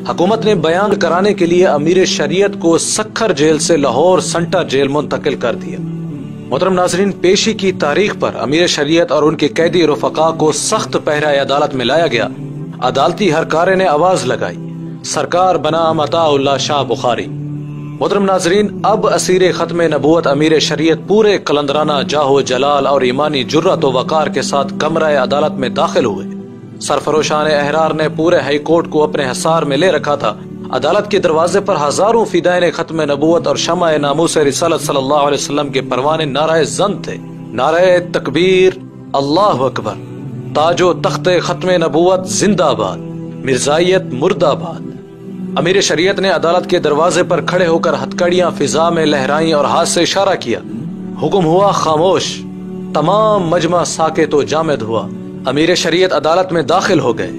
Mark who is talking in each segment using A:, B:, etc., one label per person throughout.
A: حکومت نے بیان کرانے کے لیے امیر شریعت کو سکھر جیل سے لاہور سنٹر جیل منتقل کر دیا۔ محترم ناظرین، پیشی کی تاریخ پر امیر شریعت اور ان کے قیدی رفقا کو سخت پہرہ عدالت میں لایا گیا۔ عدالتی ہرکارے نے آواز لگائی، سرکار بنام عطا اللہ شاہ بخاری۔ محترم ناظرین، اب اسیر ختم نبوت امیر شریعت پورے قلندرانہ جاہو جلال اور ایمانی جرات و وقار کے ساتھ کمرہ عدالت میں داخل ہوئے۔ سرفروشان احرار نے پورے ہائی کورٹ کو اپنے حصار میں لے رکھا تھا۔ عدالت کے دروازے پر ہزاروں فدائین ختم نبوت اور شمع ناموس رسالت صلی اللہ علیہ وسلم کے پروانے نعرہ زند تھے۔ نعرہ تکبیر، اللہ اکبر، تاج و تخت ختم نبوت زندہ باد، مرزائیت مرد آباد۔ امیر شریعت نے عدالت کے دروازے پر کھڑے ہو کر ہتھکڑیاں فضا میں لہرائیں اور ہاتھ سے اشارہ کیا۔ حکم ہوا خاموش، تمام مجمع ساکت و جامد ہوا۔ امیر شریعت عدالت میں داخل ہو گئے۔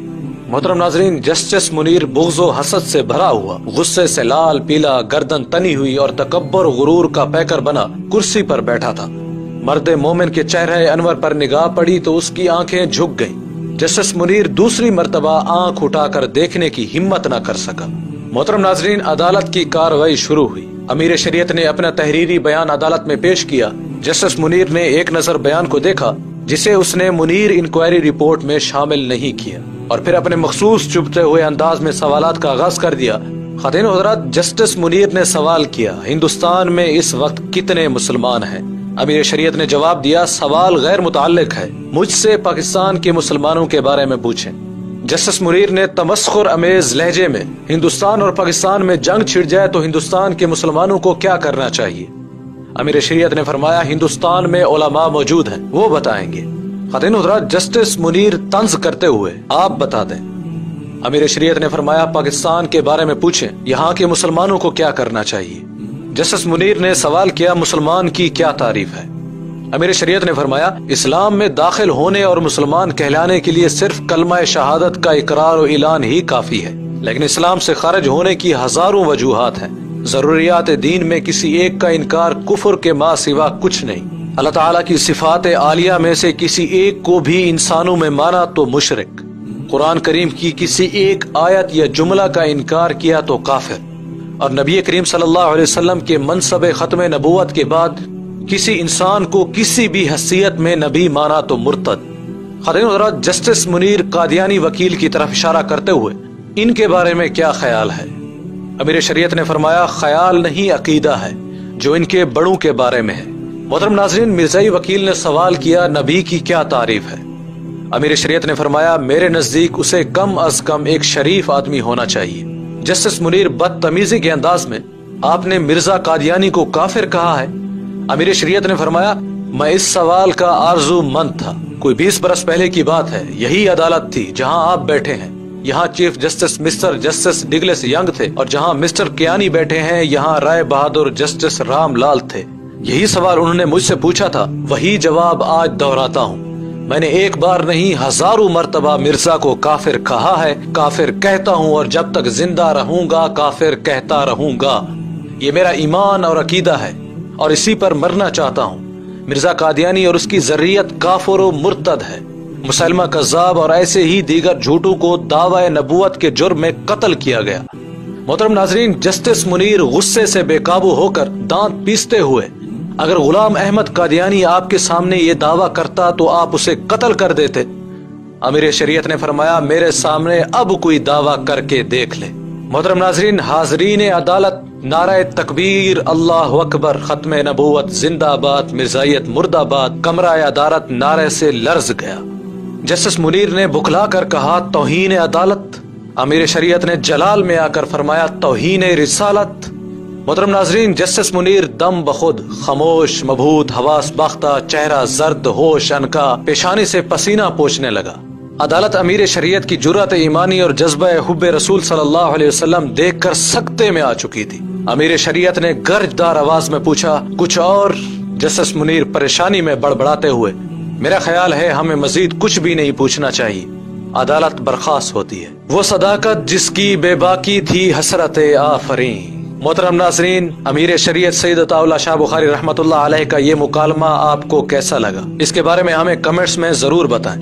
A: محترم ناظرین، جسٹس منیر بغض و حسد سے بھرا ہوا، غصے سے لال پیلا، گردن تنی ہوئی اور تکبر غرور کا پیکر بنا کرسی پر بیٹھا تھا۔ مرد مومن کے چہرے انور پر نگاہ پڑی تو اس کی آنکھیں جھک گئیں۔ جسٹس منیر دوسری مرتبہ آنکھ اٹھا کر دیکھنے کی ہمت نہ کر سکا۔ محترم ناظرین، عدالت کی کارروائی شروع ہوئی۔ امیر شریعت نے اپنا تحریری بیان عدالت میں پیش کیا۔ جسٹس منیر نے ایک نظر بیان کو دیکھا جسے اس نے منیر انکوائری رپورٹ میں شامل نہیں کیا، اور پھر اپنے مخصوص چبھتے ہوئے انداز میں سوالات کا آغاز کر دیا۔ خواتین و حضرات، جسٹس منیر نے سوال کیا، ہندوستان میں اس وقت کتنے مسلمان ہیں؟ امیر شریعت نے جواب دیا، سوال غیر متعلق ہے، مجھ سے پاکستان کے مسلمانوں کے بارے میں پوچھیں۔ جسٹس منیر نے تمسخر امیز لہجے میں، ہندوستان اور پاکستان میں جنگ چھڑ جائے تو ہندوستان کے مسلمانوں کو کیا کرنا چاہیے؟ امیر شریعت نے فرمایا، ہندوستان میں علماء موجود ہیں، وہ بتائیں گے۔ خواتین و حضرات، جسٹس منیر طنز کرتے ہوئے، آپ بتا دیں۔ امیر شریعت نے فرمایا، پاکستان کے بارے میں پوچھیں، یہاں کے مسلمانوں کو کیا کرنا چاہیے؟ جسٹس منیر نے سوال کیا، مسلمان کی کیا تعریف ہے؟ امیر شریعت نے فرمایا، اسلام میں داخل ہونے اور مسلمان کہلانے کے لیے صرف کلمہ شہادت کا اقرار و اعلان ہی کافی ہے، لیکن اسلام سے خارج ہونے کی ہزاروں وجوہات ہیں۔ ضروریات دین میں کسی ایک کا انکار کفر کے ماں سوا کچھ نہیں۔ اللہ تعالیٰ کی صفات عالیہ میں سے کسی ایک کو بھی انسانوں میں مانا تو مشرک، قرآن کریم کی کسی ایک آیت یا جملہ کا انکار کیا تو کافر، اور نبی کریم صلی اللہ علیہ وسلم کے منصب ختم نبوت کے بعد کسی انسان کو کسی بھی حیثیت میں نبی مانا تو مرتد۔ خواتین و حضرات، جسٹس منیر قادیانی وکیل کی طرف اشارہ کرتے ہوئے، ان کے بارے میں کیا خیال ہے؟ امیر شریعت نے فرمایا، خیال نہیں عقیدہ ہے جو ان کے بڑوں کے بارے میں ہے۔ محترم ناظرین، مرزائی وکیل نے سوال کیا، نبی کی کیا تعریف ہے؟ امیر شریعت نے فرمایا، میرے نزدیک اسے کم از کم ایک شریف آدمی ہونا چاہیے۔ جسٹس منیر بدتمیزی کے انداز میں، آپ نے مرزا قادیانی کو کافر کہا ہے؟ امیر شریعت نے فرمایا، میں اس سوال کا آرزو مند تھا۔ کوئی 20 برس پہلے کی بات ہے، یہی عدالت تھی جہاں آپ بیٹھے ہیں۔ یہاں chief justice mister justice Douglas Young تھے، اور جہاں مسٹر کیانی بیٹھے ہیں یہاں رائے بہادر جسٹس رام لال تھے۔ یہی سوال انہوں نے مجھ سے پوچھا تھا، وہی جواب آج دہراتا ہوں۔ میں نے ایک بار نہیں ہزاروں مرتبہ مرزا کو کافر کہا ہے، کافر کہتا ہوں، اور جب تک زندہ رہوں گا کافر کہتا رہوں گا۔ یہ میرا ایمان اور عقیدہ ہے، اور اسی پر مرنا چاہتا ہوں۔ مرزا قادیانی اور اس کی ذریت کافر و مرتد ہے۔ مسلمہ کذاب اور ایسے ہی دیگر جھوٹوں کو دعوی نبوت کے جرم میں قتل کیا گیا۔ محترم ناظرین، جسٹس منیر غصے سے بے قابو ہو کر دانت پیستے ہوئے، اگر غلام احمد قادیانی آپ کے سامنے یہ دعویٰ کرتا تو آپ اسے قتل کر دیتے۔ امیر شریعت نے فرمایا، میرے سامنے اب کوئی دعویٰ کر کے دیکھ لے۔ محترم ناظرین، حاضرین عدالت، نعرہ تکبیر، اللہ اکبر، ختم نبوت زندہ باد، مرزائیت مرد آباد، کمرہ عدالت نعرے سے لرز گیا۔ جسٹس منیر نے بکھلا کر کہا، توہین عدالت۔ امیر شریعت نے جلال میں آ کر فرمایا، توہین رسالت۔ محترم ناظرین، جسٹس منیر دم بخود خاموش، مبہوت، حواس باختہ، چہرہ زرد، ہوش انکا، پیشانی سے پسینہ پوچھنے لگا۔ عدالت امیر شریعت کی جرأت ایمانی اور جذبہ حب رسول صلی اللہ علیہ وسلم دیکھ کر سکتے میں آ چکی تھی۔ امیر شریعت نے گرجدار آواز میں پوچھا، کچھ اور؟ جسٹس منیر پریشانی میں بڑبڑاتے ہوئے، میرا خیال ہے ہمیں مزید کچھ بھی نہیں پوچھنا چاہیے۔ عدالت برخاست ہوتی ہے۔ وہ صداقت جس کی بے باکی تھی حسرت آفرین۔ محترم ناظرین، امیر شریعت سید عطا اللہ شاہ بخاری رحمۃ اللہ علیہ کا یہ مکالمہ آپ کو کیسا لگا؟ اس کے بارے میں ہمیں کمنٹس میں ضرور بتائیں۔